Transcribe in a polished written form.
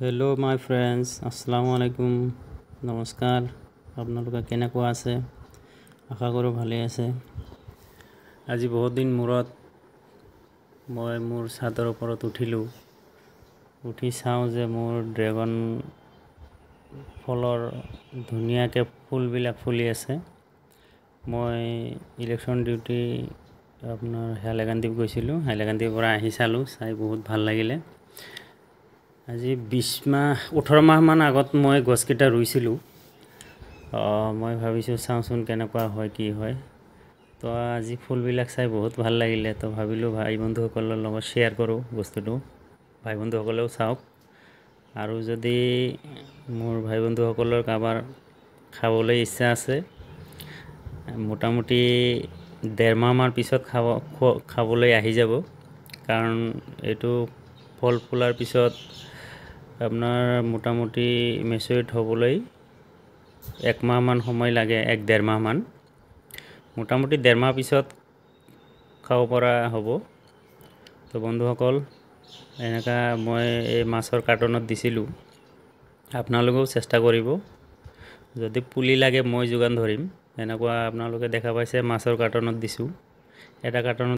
Hello' মাই friends, আসসালামু আলাইকুম, নমস্কাৰ। আপোনালোকে কেনেকুৱা আছে? আশা কৰোঁ ভালেই আছে। আজি বহুত দিন মূৰত মই মোৰ ছাদৰ ওপৰত উঠি চাওঁ যে মোৰ ড্ৰেগন ফলৰ ধুনীয়াকৈ ফুলবিলাক ফুলি আছে। মই ইলেকশ্যন ডিউটি আপোনাৰ হাইলাকান্দিত গৈছিলোঁ। হাইলাকান্দিৰ পৰা আহি চাই বহুত ভাল লাগিলে। আজি 18 মাহমান আগত মই গছকেইটা ৰুইছিলোঁ। মই ভাবিছোঁ চাওঁচোন কেনেকুৱা হয় কি হয়। তো আজি ফুলবিলাক চাই বহুত ভাল লাগিলে। তো ভাবিলোঁ ভাই বন্ধুসকলৰ লগত শ্বেয়াৰ কৰোঁ বস্তুটো, ভাই বন্ধুসকলেও চাওক। আৰু যদি মোৰ ভাই বন্ধুসকলৰ কাৰোবাৰ খাবলৈ ইচ্ছা আছে, মোটামুটি 1.5 মাহমান পিছত খাবলৈ আহি যাব। কাৰণ এইটো ফল ফুলাৰ পিছত আপোনাৰ মোটামুটি মেচিউৰিট হ'বলৈ 1 মাহমান সময় লাগে, 1-1.5 মাহমান। মোটামুটি 1.5 মাহ পিছত খাব পৰা হ'ব। তো বন্ধুসকল, এনেকুৱা মই এই মাছৰ কাৰ্টনত দিছিলোঁ, আপোনালোকেও চেষ্টা কৰিব। যদি পুলি লাগে মই যোগান ধৰিম। এনেকুৱা আপোনালোকে দেখা পাইছে মাছৰ কাৰ্টনত দিছোঁ। এটা কাৰ্টনত